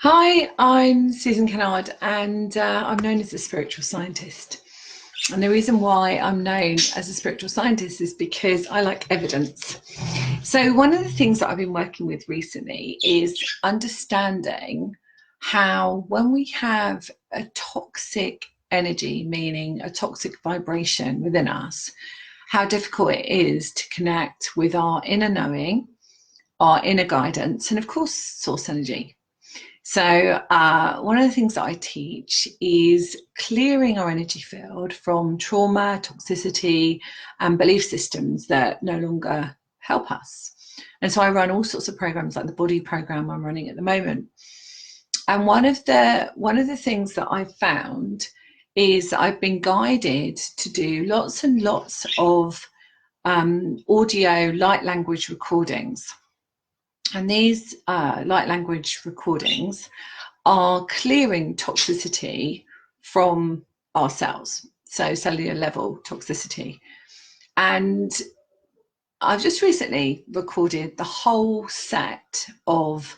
Hi, I'm Susan Kennard, and I'm known as a spiritual scientist. And the reason why I'm known as a spiritual scientist is because I like evidence. So, one of the things that I've been working with recently is understanding how, when we have a toxic energy, meaning a toxic vibration within us, how difficult it is to connect with our inner knowing, our inner guidance, and of course, source energy. So, one of the things that I teach is clearing our energy field from trauma, toxicity, and belief systems that no longer help us. And so I run all sorts of programs like the body program I'm running at the moment. And one of the things that I've found is I've been guided to do lots and lots of audio light language recordings. And these light language recordings are clearing toxicity from our cells, so cellular level toxicity. And I've just recently recorded the whole set of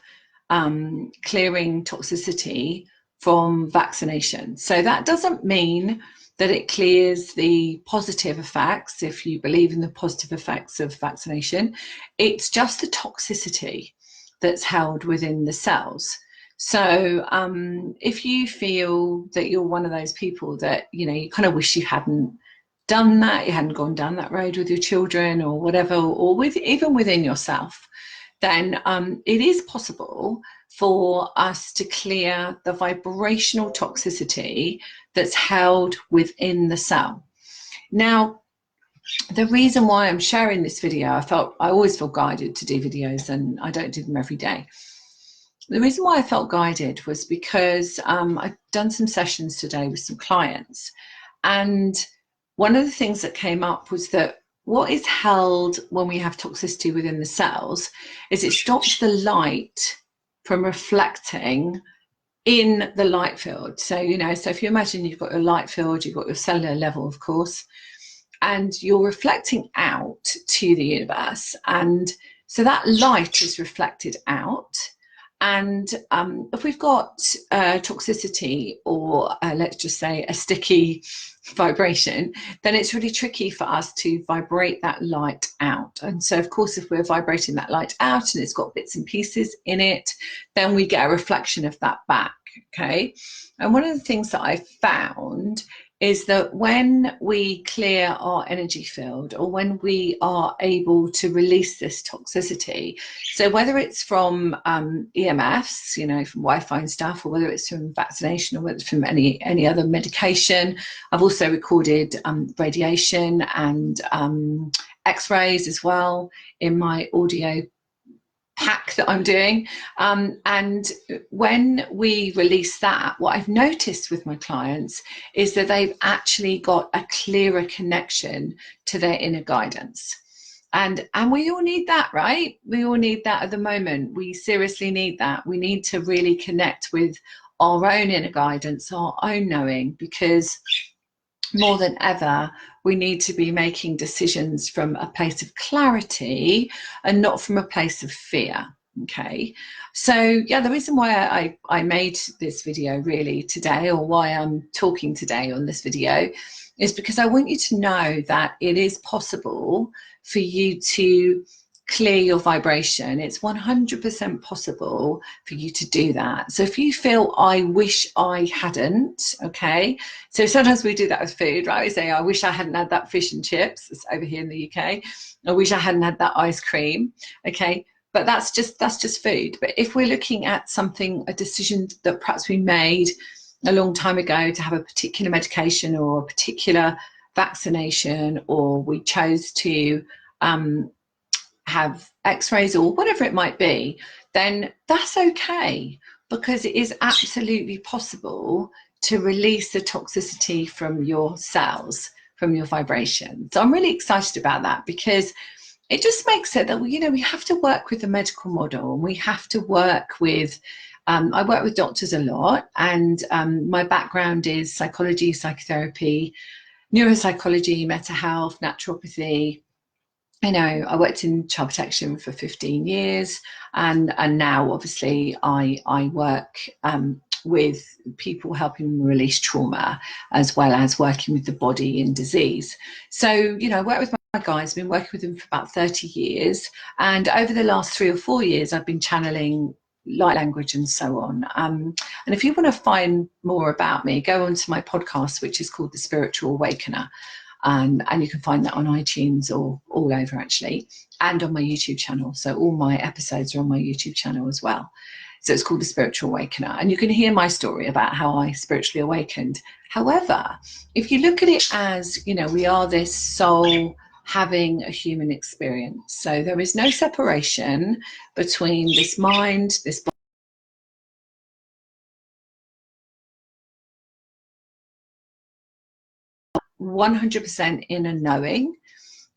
clearing toxicity from vaccination. So that doesn't mean that it clears the positive effects, if you believe in the positive effects of vaccination. It's just the toxicity that's held within the cells. So if you feel that you're one of those people that, you kind of wish you hadn't done that, you hadn't gone down that road with your children or whatever, or even within yourself, then it is possible for us to clear the vibrational toxicity that's held within the cell. Now, the reason why I'm sharing this video, I always feel guided to do videos, and I don't do them every day. The reason why I felt guided was because I've done some sessions today with some clients, and one of the things that came up was that what is held when we have toxicity within the cells is it stops the light from reflecting in the light field. So, so if you imagine you've got your light field, you've got your cellular level, of course, and you're reflecting out to the universe. And so that light is reflected out. And if we've got toxicity or let's just say a sticky vibration, then it's really tricky for us to vibrate that light out. And so, of course, if we're vibrating that light out and it's got bits and pieces in it, then we get a reflection of that back. Okay. And one of the things that I found is that when we clear our energy field, or when we are able to release this toxicity, so whether it's from EMFs, from Wi-Fi and stuff, or whether it's from vaccination, or whether it's from any other medication. I've also recorded radiation and X-rays as well in my audio pack that I'm doing. And when we release that, what I've noticed with my clients is that they've actually got a clearer connection to their inner guidance. And we all need that, right? We all need that at the moment. We seriously need that. We need to really connect with our own inner guidance, our own knowing, because more than ever, we need to be making decisions from a place of clarity and not from a place of fear. Okay, so yeah, the reason why I made this video really today, or why I'm talking today on this video, is because I want you to know that it is possible for you to clear your vibration. It's 100% possible for you to do that. So if you feel, I wish I hadn't, okay, so sometimes we do that with food, right? We say, I wish I hadn't had that fish and chips. It's over here in the UK. I wish I hadn't had that ice cream. Okay, but that's just food. But if we're looking at something, a decision that perhaps we made a long time ago to have a particular medication or a particular vaccination, or we chose to have X-rays or whatever it might be, then that's okay, because it is absolutely possible to release the toxicity from your cells, from your vibration. So I'm really excited about that, because it just makes it that we have to work with the medical model, and we have to work with I work with doctors a lot, and my background is psychology, psychotherapy, neuropsychology, mental health, naturopathy, I know I worked in child protection for 15 years, and now obviously I work with people, helping them release trauma, as well as working with the body in disease. So, you know, I work with my guys, been working with them for about 30 years. And over the last 3 or 4 years, I've been channeling light language and so on. And if you want to find more about me, go onto my podcast, which is called The Spiritual Awakener. And you can find that on iTunes or all over, actually, and on my YouTube channel. So all my episodes are on my YouTube channel as well. So it's called The Spiritual Awakener. And you can hear my story about how I spiritually awakened. However, if you look at it as, you know, we are this soul having a human experience. So there is no separation between this mind, this body, 100% inner knowing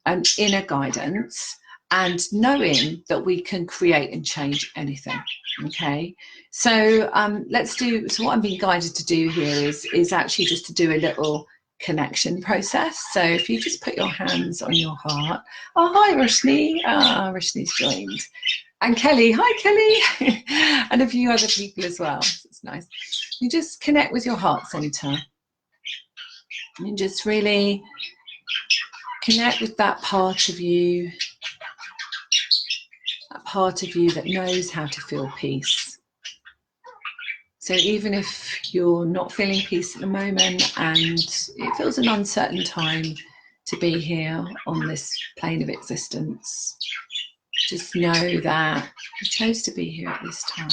and inner guidance, and knowing that we can create and change anything. Okay, so so what I'm being guided to do here is actually just to do a little connection process. So if you just put your hands on your heart. Oh, hi Roshni. Roshni's joined. And Kelly, hi Kelly. And a few other people as well. It's nice. You just connect with your heart center and just really connect with that part of you, that knows how to feel peace. So even if you're not feeling peace at the moment and it feels an uncertain time to be here on this plane of existence, just know that you chose to be here at this time.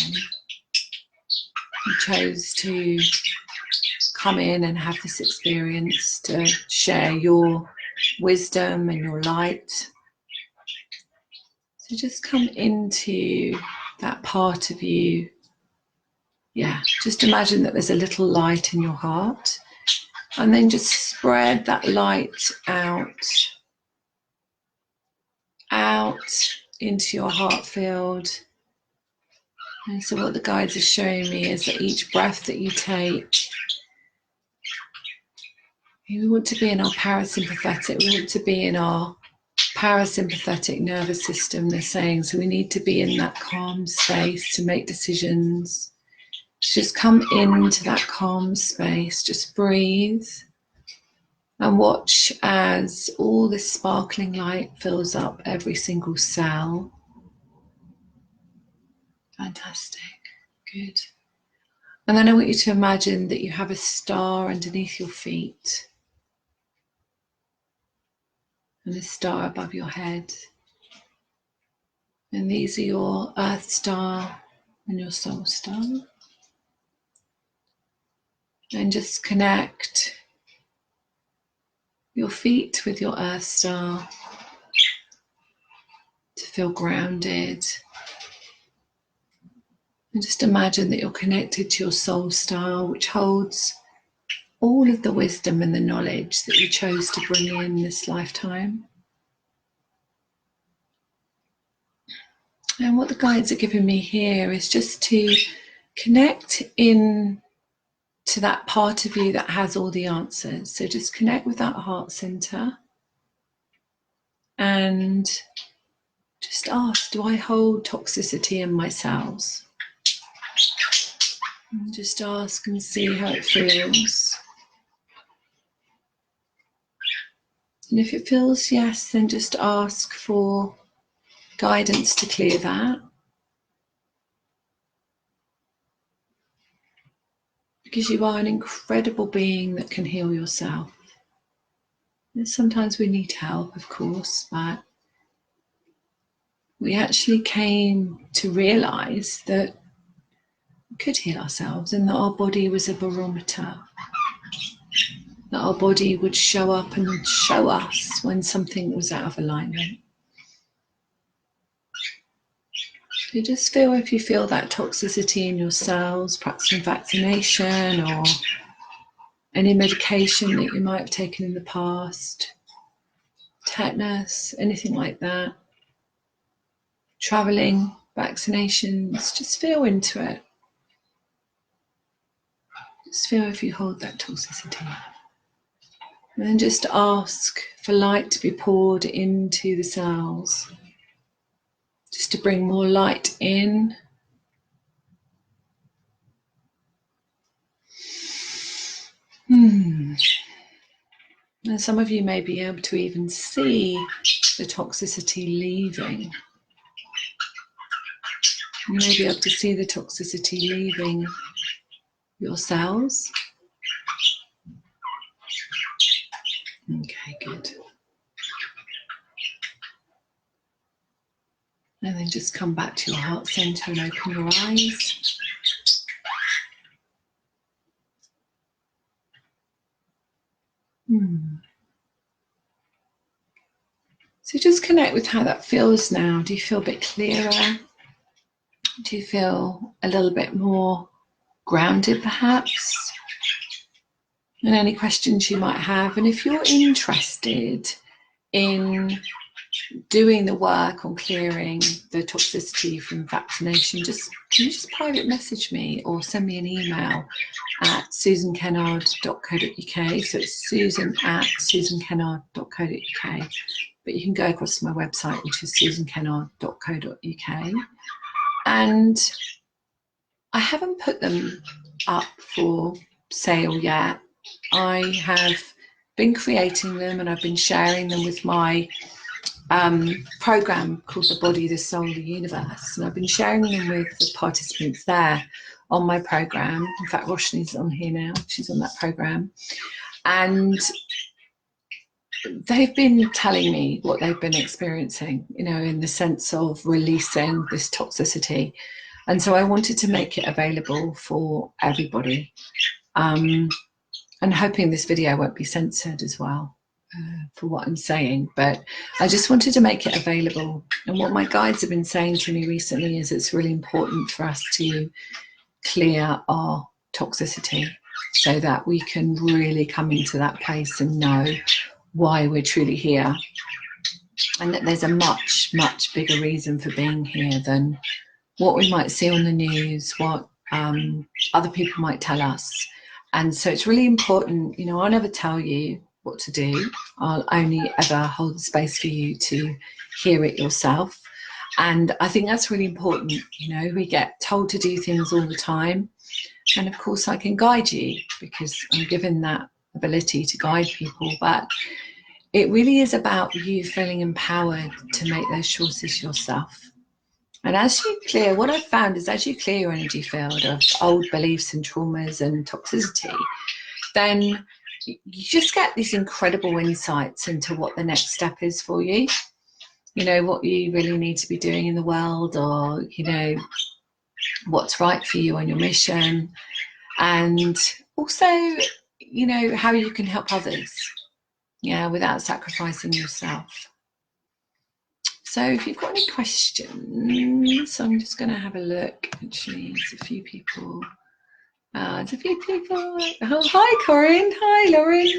You chose to come in and have this experience, to share your wisdom and your light. So just come into that part of you. Yeah, just imagine that there's a little light in your heart, and then just spread that light out into your heart field. And so what the guides are showing me is that each breath that you take, we want to be in our parasympathetic, we want to be in our parasympathetic nervous system, they're saying. So we need to be in that calm space to make decisions. Just come into that calm space, just breathe and watch as all this sparkling light fills up every single cell. Fantastic, good. And then I want you to imagine that you have a star underneath your feet and a star above your head. And these are your earth star and your soul star. And just connect your feet with your earth star to feel grounded. And just imagine that you're connected to your soul star, which holds all of the wisdom and the knowledge that you chose to bring in this lifetime. And what the guides are giving me here is just to connect in to that part of you that has all the answers. So just connect with that heart center and just ask, do I hold toxicity in my cells? And just ask and see how it feels. And if it feels yes, then just ask for guidance to clear that. Because you are an incredible being that can heal yourself. And sometimes we need help, of course, but we actually came to realize that we could heal ourselves and that our body was a barometer, that our body would show up and show us when something was out of alignment. So just feel if you feel that toxicity in your cells, perhaps from vaccination or any medication that you might have taken in the past, tetanus, anything like that, traveling, vaccinations, just feel into it. Just feel if you hold that toxicity. And then just ask for light to be poured into the cells, just to bring more light in. And some of you may be able to even see the toxicity leaving. You may be able to see the toxicity leaving your cells. Okay, good. And then just come back to your heart center and open your eyes. So just connect with how that feels now. Do you feel a bit clearer? Do you feel a little bit more grounded, perhaps? And any questions you might have. And if you're interested in doing the work on clearing the toxicity from vaccination, can you just private message me or send me an email at susankennard.co.uk. So it's susan@susankennard.co.uk. But you can go across to my website, which is susankennard.co.uk. And I haven't put them up for sale yet. I have been creating them and I've been sharing them with my program called The Body, the Soul, the Universe. And I've been sharing them with the participants there on my program. In fact, Roshni's on here now. She's on that program. And they've been telling me what they've been experiencing, you know, in the sense of releasing this toxicity. And so I wanted to make it available for everybody. And hoping this video won't be censored as well for what I'm saying, but I just wanted to make it available. And what my guides have been saying to me recently is it's really important for us to clear our toxicity so that we can really come into that place and know why we're truly here, and that there's a much, much bigger reason for being here than what we might see on the news, what other people might tell us. And so it's really important, you know, I'll never tell you what to do. I'll only ever hold the space for you to hear it yourself. And I think that's really important. You know, we get told to do things all the time. And of course I can guide you because I'm given that ability to guide people, but it really is about you feeling empowered to make those choices yourself. And as you clear, what I've found is as you clear your energy field of old beliefs and traumas and toxicity, then you just get these incredible insights into what the next step is for you. You know, what you really need to be doing in the world, or, you know, what's right for you on your mission. And also, you know, how you can help others, yeah, without sacrificing yourself. So if you've got any questions, I'm just going to have a look. Actually, there's a few people. Oh, hi, Corinne. Hi, Lauren.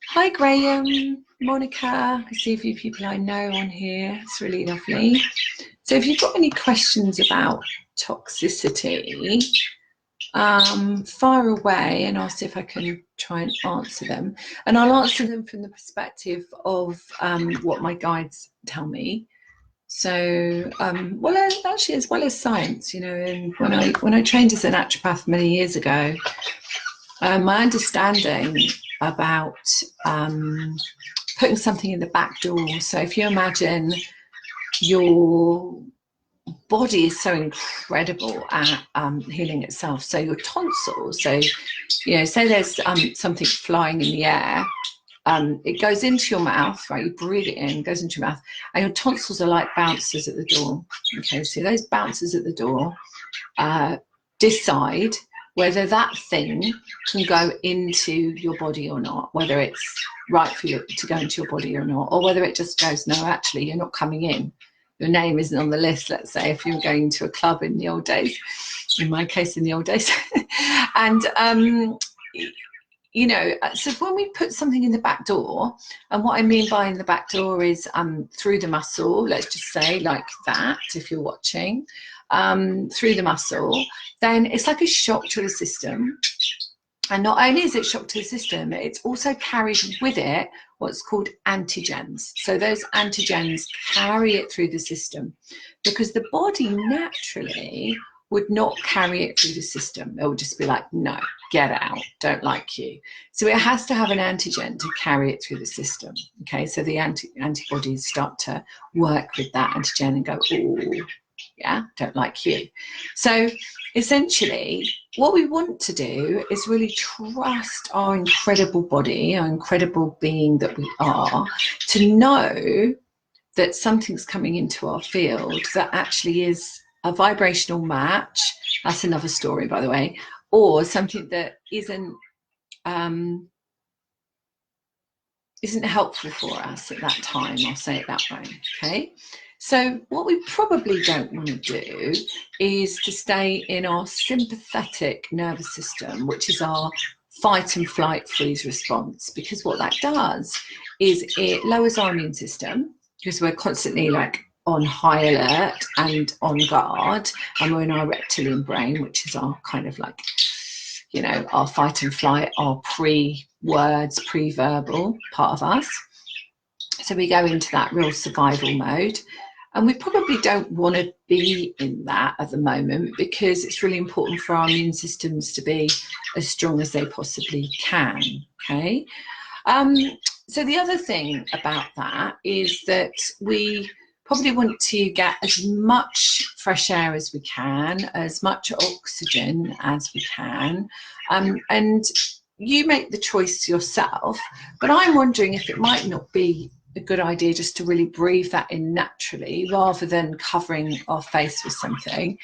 Hi, Graham. Monica. I see a few people I know on here. It's really lovely. So if you've got any questions about toxicity, fire away and I'll see if I can try and answer them. And I'll answer them from the perspective of what my guides tell me. So, well, actually, as well as science, you know, and when I trained as a naturopath many years ago, my understanding about putting something in the back door. So if you imagine your body is so incredible at healing itself. So your tonsils, so, you know, say there's something flying in the air, it goes into your mouth, right? You breathe it in, goes into your mouth, and your tonsils are like bouncers at the door. Okay, so those bouncers at the door decide whether that thing can go into your body or not, whether it's right for you to go into your body or not, or whether it just goes, no, actually, you're not coming in. Your name isn't on the list, let's say, if you were going to a club in the old days, in my case, in the old days. And, you know, so when we put something in the back door, and what I mean by in the back door is through the muscle, let's just say like that, if you're watching, through the muscle, then it's like a shock to the system. And not only is it shock to the system, it's also carried with it what's called antigens. So those antigens carry it through the system, because the body naturally would not carry it through the system. It would just be like, no, get out, don't like you. So it has to have an antigen to carry it through the system. Okay, so the antibodies start to work with that antigen and go, oh, yeah, don't like you. So essentially, what we want to do is really trust our incredible body, our incredible being that we are, to know that something's coming into our field that actually is a vibrational match. That's another story, by the way, or something that isn't helpful for us at that time. I'll say it that way. Okay. So what we probably don't want to do is to stay in our sympathetic nervous system, which is our fight and flight freeze response, because what that does is it lowers our immune system, because we're constantly like on high alert and on guard, and we're in our reptilian brain, which is our kind of like, you know, our fight and flight, our pre-words, pre-verbal part of us. So we go into that real survival mode, and we probably don't want to be in that at the moment, because it's really important for our immune systems to be as strong as they possibly can. Okay. So the other thing about that is that we probably want to get as much fresh air as we can, as much oxygen as we can, and you make the choice yourself, but I'm wondering if it might not be a good idea just to really breathe that in naturally, rather than covering our face with something.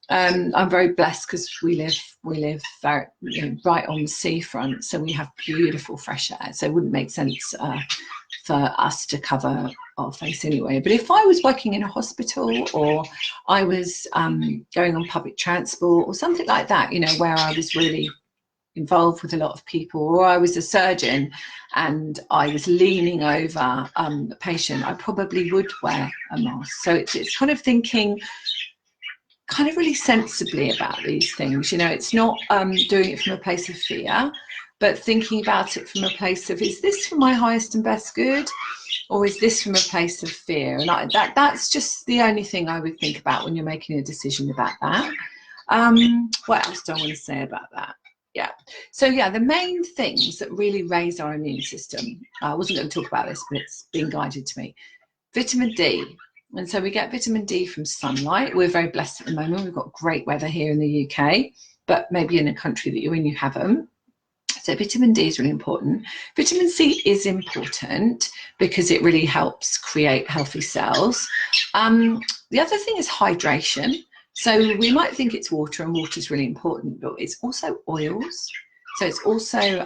I'm very blessed because we live very, you know, right on the seafront, so we have beautiful fresh air. So it wouldn't make sense for us to cover our face anyway. But if I was working in a hospital, or I was going on public transport or something like that, you know, where I was really involved with a lot of people, or I was a surgeon and I was leaning over a patient, I probably would wear a mask. So it's kind of thinking kind of really sensibly about these things. You know, it's not doing it from a place of fear, but thinking about it from a place of, is this for my highest and best good, or is this from a place of fear? And that's just the only thing I would think about when you're making a decision about that. What else do I want to say about that? Yeah. So yeah, the main things that really raise our immune system, I wasn't going to talk about this, but it's been guided to me. Vitamin D. And so we get vitamin D from sunlight. We're very blessed at the moment. We've got great weather here in the UK, but maybe in a country that you're in, you haven't. So vitamin D is really important. Vitamin C is important because it really helps create healthy cells. The other thing is hydration. So we might think it's water, and water is really important, but it's also oils. So it's also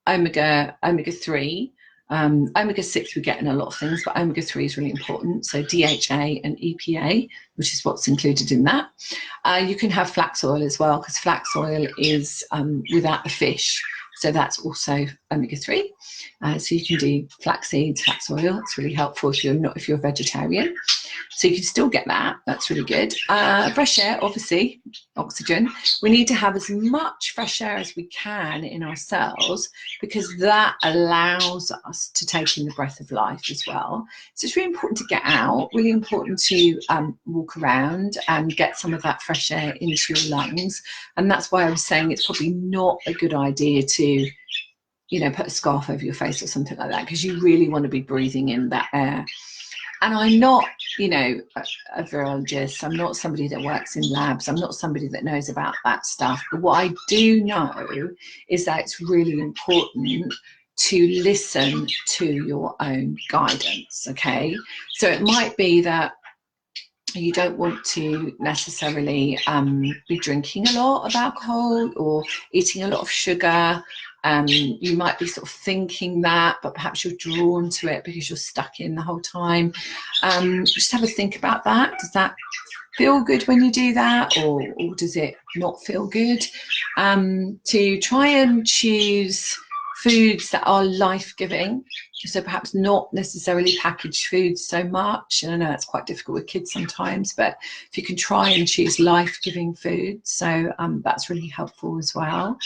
omega-3. Omega-6 we get in a lot of things, but omega-3 is really important. So DHA and EPA, which is what's included in that. You can have flax oil as well, because flax oil is without the fish. So that's also omega-3. So you can do flax seeds, flax oil. It's really helpful if you're a vegetarian. So you can still get that. That's really good. Fresh air, obviously, oxygen. We need to have as much fresh air as we can in our cells, because that allows us to take in the breath of life as well. So it's really important to get out, really important to walk around and get some of that fresh air into your lungs. And that's why I was saying it's probably not a good idea to, you know, put a scarf over your face or something like that, because you really want to be breathing in that air. And I'm not, you know, a virologist. I'm not somebody that works in labs. I'm not somebody that knows about that stuff. But what I do know is that it's really important to listen to your own guidance, okay? So it might be that you don't want to necessarily be drinking a lot of alcohol or eating a lot of sugar. You might be sort of thinking that, but perhaps you're drawn to it because you're stuck in the whole time. Just have a think about that. Does that feel good when you do that, or does it not feel good? To try and choose foods that are life-giving, so perhaps not necessarily packaged foods so much, and I know that's quite difficult with kids sometimes, but if you can try and choose life-giving foods, so that's really helpful as well,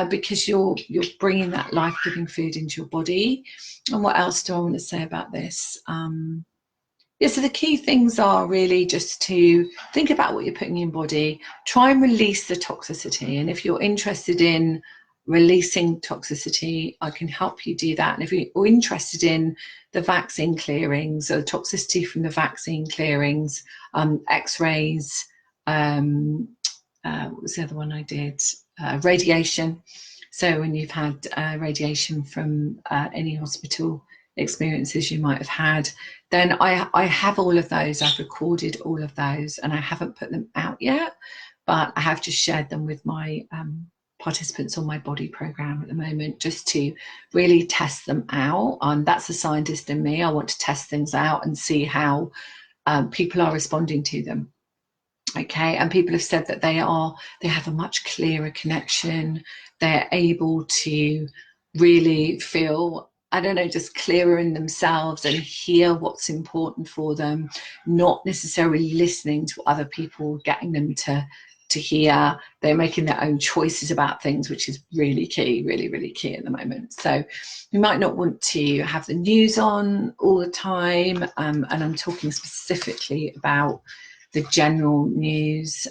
because you're bringing that life-giving food into your body. And what else do I want to say about this? Yeah, so the key things are really just to think about what you're putting in your body, try and release the toxicity. And if you're interested in releasing toxicity, I can help you do that. And if you're interested in the vaccine clearings, or toxicity from the vaccine clearings, x-rays, what was the other one I did? Radiation. So when you've had radiation from any hospital experiences you might have had, then I have all of those. I've recorded all of those, and I haven't put them out yet, but I have just shared them with my participants on my body program at the moment, just to really test them out. That's the scientist in me. I want to test things out and see how people are responding to them. Okay, and people have said that they have a much clearer connection. They're able to really feel, I don't know, just clearer in themselves and hear what's important for them, not necessarily listening to other people, getting them to hear. They're making their own choices about things, which is really key, really, really key at the moment. So you might not want to have the news on all the time, and I'm talking specifically about the general news,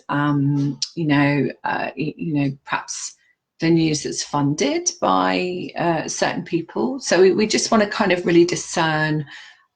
perhaps the news that's funded by certain people. So we just want to kind of really discern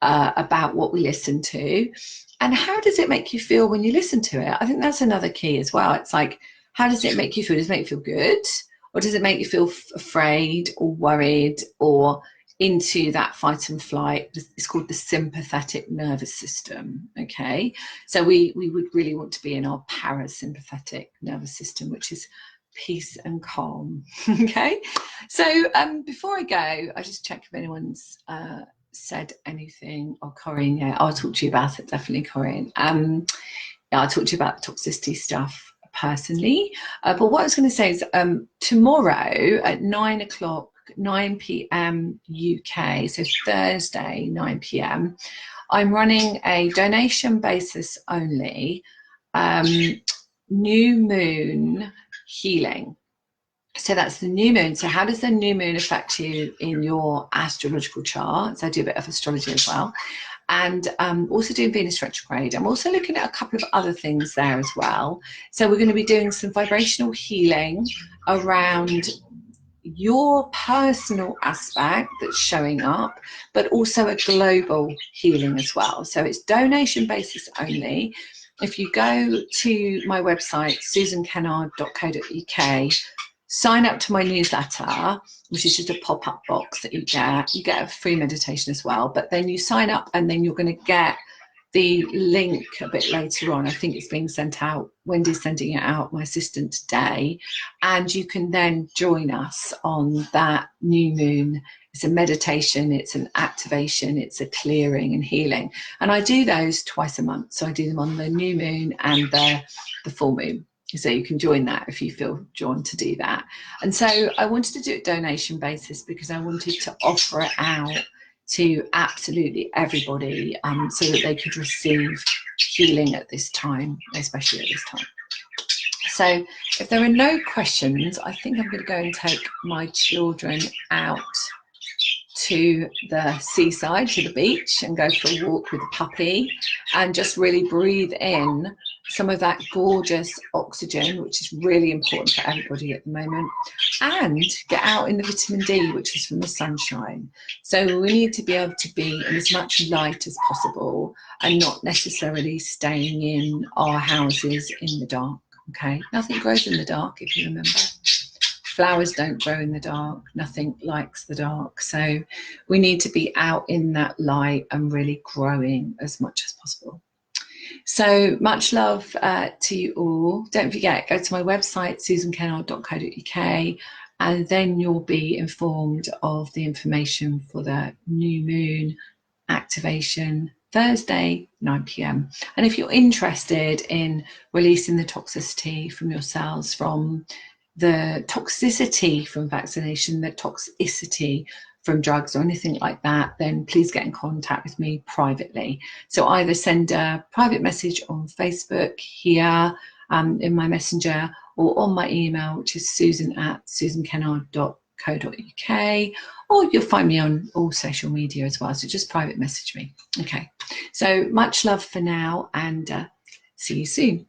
about what we listen to, and how does it make you feel when you listen to it? I think that's another key as well. It's like, how does it make you feel? Does it make you feel good? Or does it make you feel afraid or worried or into that fight and flight? It's called the sympathetic nervous system. Okay, so we would really want to be in our parasympathetic nervous system, which is peace and calm. Okay, so before I go, I just check if anyone's said anything. Oh, Corinne, yeah, I'll talk to you about it, definitely, Corinne. Yeah, I'll talk to you about the toxicity stuff personally, but what I was going to say is tomorrow at 9 p.m. UK, so Thursday 9 p.m, I'm running a donation basis only new moon healing. So that's the new moon. So how does the new moon affect you in your astrological chart? So I do a bit of astrology as well, and also doing Venus retrograde. I'm also looking at a couple of other things there as well. So we're going to be doing some vibrational healing around your personal aspect that's showing up, but also a global healing as well. So it's donation basis only. If you go to my website, susankennard.co.uk, sign up to my newsletter, which is just a pop-up box that you get a free meditation as well, but then you sign up and then you're going to get the link a bit later on. I think it's being sent out. Wendy's sending it out, my assistant, today, and you can then join us on that new moon. It's a meditation, it's an activation, it's a clearing and healing, and I do those twice a month. So I do them on the new moon and the full moon. So you can join that if you feel drawn to do that. And so I wanted to do it donation basis because I wanted to offer it out to absolutely everybody, so that they could receive healing at this time, especially at this time. So if there are no questions, I think I'm going to go and take my children out to the seaside, to the beach, and go for a walk with the puppy and just really breathe in some of that gorgeous oxygen, which is really important for everybody at the moment, and get out in the vitamin D, which is from the sunshine. So we need to be able to be in as much light as possible and not necessarily staying in our houses in the dark. Okay, nothing grows in the dark, if you remember. Flowers don't grow in the dark, nothing likes the dark. So we need to be out in that light and really growing as much as possible. So much love to you all. Don't forget, go to my website, susankennard.co.uk, and then you'll be informed of the information for the new moon activation Thursday 9 p.m. And if you're interested in releasing the toxicity from your cells from the toxicity from vaccination, the toxicity from drugs or anything like that, then please get in contact with me privately. So either send a private message on Facebook here in my messenger, or on my email, which is susan@susankennard.co.uk, or you'll find me on all social media as well. So just private message me. Okay, so much love for now, and see you soon.